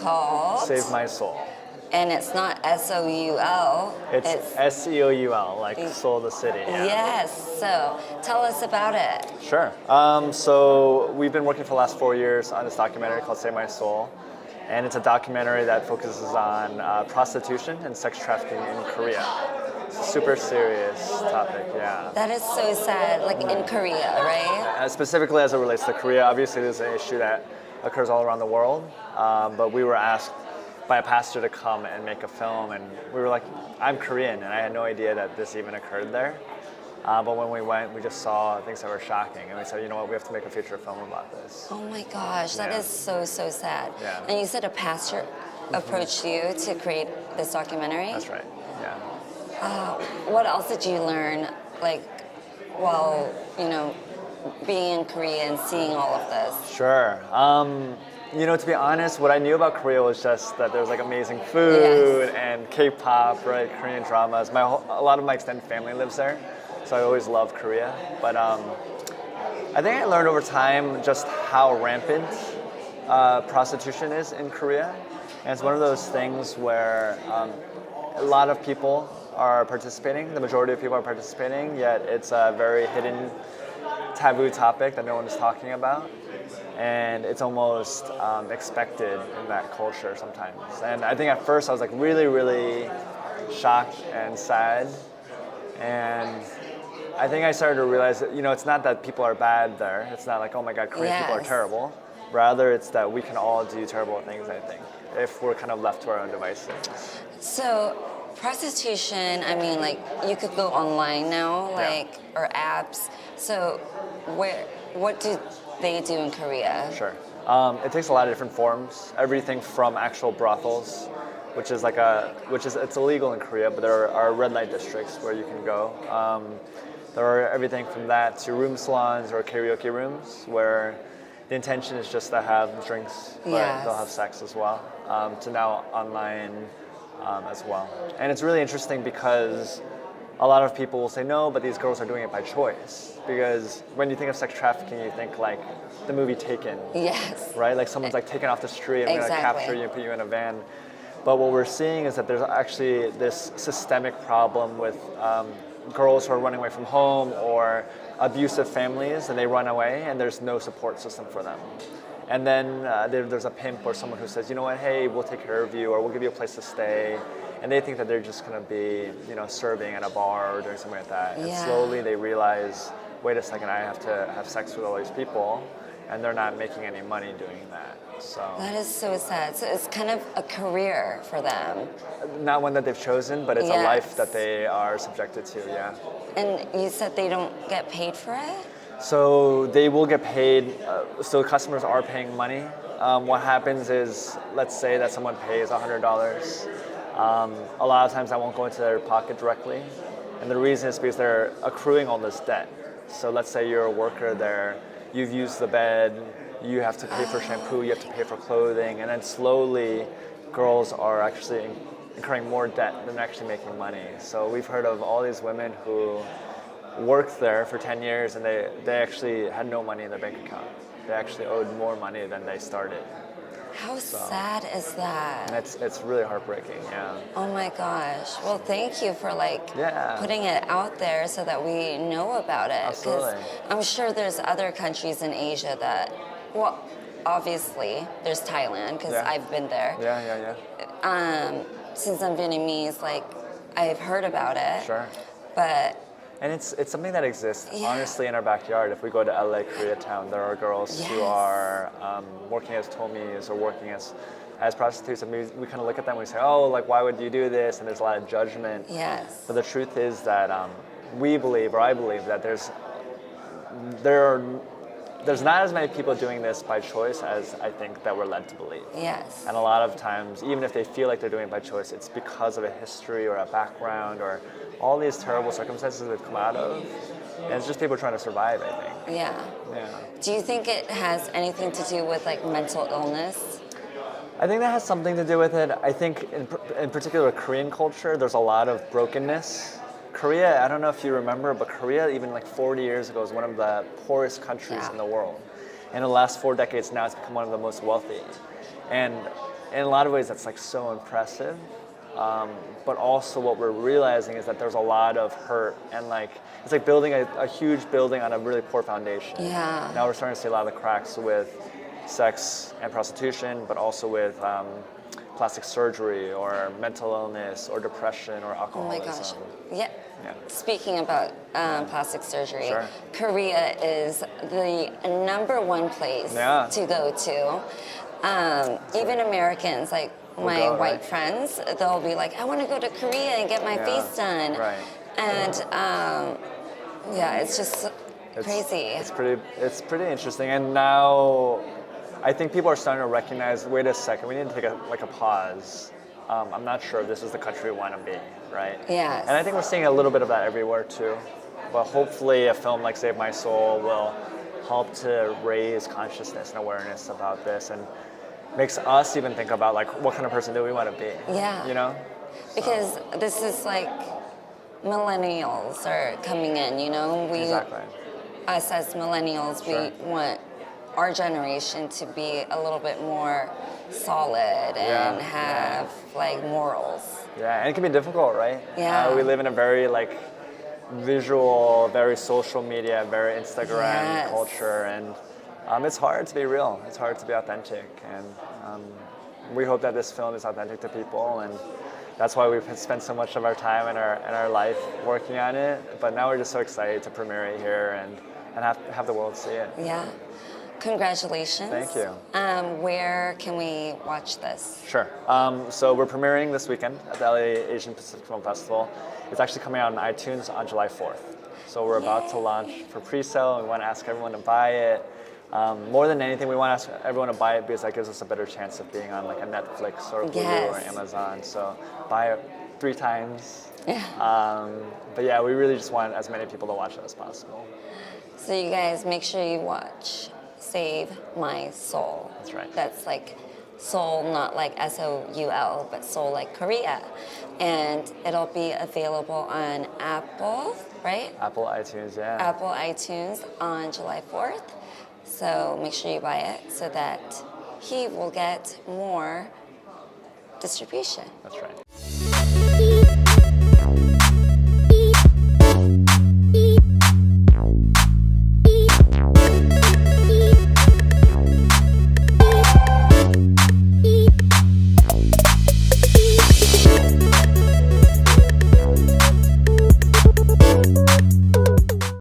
called Save My Soul. And it's not S-O-U-L. It's S-E-O-U-L, like Seoul, the city. Yeah. Yes. So tell us about it. Sure. So we've been working for the last 4 years on this documentary called Save My Soul. And it's a documentary that focuses on prostitution and sex trafficking in Korea. It's a super serious topic, yeah. That is so sad, like in Korea, right? Specifically as it relates to Korea, obviously this is an issue that occurs all around the world. But we were asked by a pastor to come and make a film, and we were like, I'm Korean, and I had no idea that this even occurred there. But when we went, we just saw things that were shocking, and we said, you know what, we have to make a feature film about this. Oh my gosh, that is so sad. Yeah. And you said a pastor approached you to create this documentary? That's right, yeah. What else did you learn, like, while, being in Korea and seeing all of this? Sure. To be honest, what I knew about Korea was just that there's like amazing food and K-pop, right? Korean dramas. A lot of my extended family lives there, so I always loved Korea. But I think I learned over time just how rampant prostitution is in Korea. And it's one of those things where a lot of people are participating, the majority of people are participating, yet it's a very hidden, taboo topic that no one is talking about. And it's almost expected in that culture sometimes. And I think at first I was like really, really shocked and sad. And I think I started to realize that, it's not that people are bad there. It's not like, oh my God, Korean people are terrible. Rather, it's that we can all do terrible things, I think, if we're kind of left to our own devices. So prostitution, I mean, like, you could go online now, or apps. So what do they do in Korea? Sure. It takes a lot of different forms. Everything from actual brothels, which is it's illegal in Korea, but there are red light districts where you can go. There are everything from that to room salons or karaoke rooms where the intention is just to have drinks, but they'll have sex as well. To now online as well. And it's really interesting because a lot of people will say no, but these girls are doing it by choice. Because when you think of sex trafficking, you think like the movie Taken. Yes. Right? Like someone's like taken off the street and we're gonna capture you and put you in a van. But what we're seeing is that there's actually this systemic problem with girls who are running away from home or abusive families, and they run away and there's no support system for them. And then there's a pimp or someone who says, you know what, hey, we'll take care of you, or we'll give you a place to stay. And they think that they're just going to be, serving at a bar or doing something like that. And slowly they realize, wait a second, I have to have sex with all these people, and they're not making any money doing that. So that is so sad. So it's kind of a career for them. Not one that they've chosen, but it's a life that they are subjected to, yeah. And you said they don't get paid for it? So they will get paid, so customers are paying money. What happens is, let's say that someone pays $100. A lot of times that won't go into their pocket directly. And the reason is because they're accruing all this debt. So let's say you're a worker there, you've used the bed, you have to pay for shampoo, you have to pay for clothing, and then slowly girls are actually incurring more debt than actually making money. So we've heard of all these women who worked there for 10 years and they actually had no money in their bank account. They actually owed more money than they started. How sad is that? And it's really heartbreaking, yeah. Oh my gosh. Well, thank you for putting it out there so that we know about it. Absolutely. I'm sure there's other countries in Asia that, well, obviously there's Thailand because I've been there. Yeah. Since I'm Vietnamese, I've heard about it. Sure. And it's something that exists, honestly, in our backyard. If we go to LA, Koreatown, there are girls who are working as tomis or working as prostitutes. And we kind of look at them and we say, oh, why would you do this? And there's a lot of judgment. Yes. But the truth is that I believe that there's not as many people doing this by choice as I think that we're led to believe. Yes. And a lot of times, even if they feel like they're doing it by choice, it's because of a history or a background or all these terrible circumstances they've come out of. And it's just people trying to survive, I think. Yeah. Do you think it has anything to do with mental illness? I think that has something to do with it. I think in particular Korean culture, there's a lot of brokenness. Korea, I don't know if you remember, but Korea even 40 years ago was one of the poorest countries in the world. And in the last 4 decades now, it's become one of the most wealthy. And in a lot of ways, that's like so impressive. But also what we're realizing is that there's a lot of hurt and like it's like building a huge building on a really poor foundation. Yeah. Now we're starting to see a lot of the cracks with sex and prostitution, but also with plastic surgery or mental illness or depression or Oh my alcoholism. gosh. Yeah. Yeah. Speaking about plastic surgery, Sure. Korea is the #1 place Yeah. to go to. Even Americans, like my go, white right? friends, they'll be like, I want to go to Korea and get my Yeah. face done. Right. And yeah, it's just crazy. It's pretty interesting. And now I think people are starting to recognize, wait a second, we need to take a pause. I'm not sure if this is the country we want to be, right? Yes. And I think we're seeing a little bit of that everywhere too. But hopefully a film like Save My Soul will help to raise consciousness and awareness about this and makes us even think about like what kind of person do we want to be? Yeah. You know? Because this is like millennials are coming in, you know? Exactly. Us as millennials, Sure. we want our generation to be a little bit more solid and have like morals. Yeah, and it can be difficult, right? Yeah. We live in a very like visual, very social media, very Instagram Yes. culture, and it's hard to be real. It's hard to be authentic, and we hope that this film is authentic to people, and that's why we've spent so much of our time and our life working on it. But now we're just so excited to premiere it here and have the world see it. Yeah. Congratulations. Thank you. Where can we watch this? Sure. So we're premiering this weekend at the LA Asian Pacific Film Festival. It's actually coming out on iTunes on July 4th. So we're about to launch for pre-sale, and we want to ask everyone to buy it. More than anything, we want to ask everyone to buy it because that gives us a better chance of being on like a Netflix or Hulu or Yes. Amazon. So buy it 3 times. Yeah. But yeah, we really just want as many people to watch it as possible. So you guys make sure you watch Save My Soul. That's right. That's like Seoul, not like Soul, but Seoul like Korea. And it'll be available on Apple, right? Apple iTunes, yeah. Apple iTunes on July 4th. So make sure you buy it so that he will get more distribution. That's right.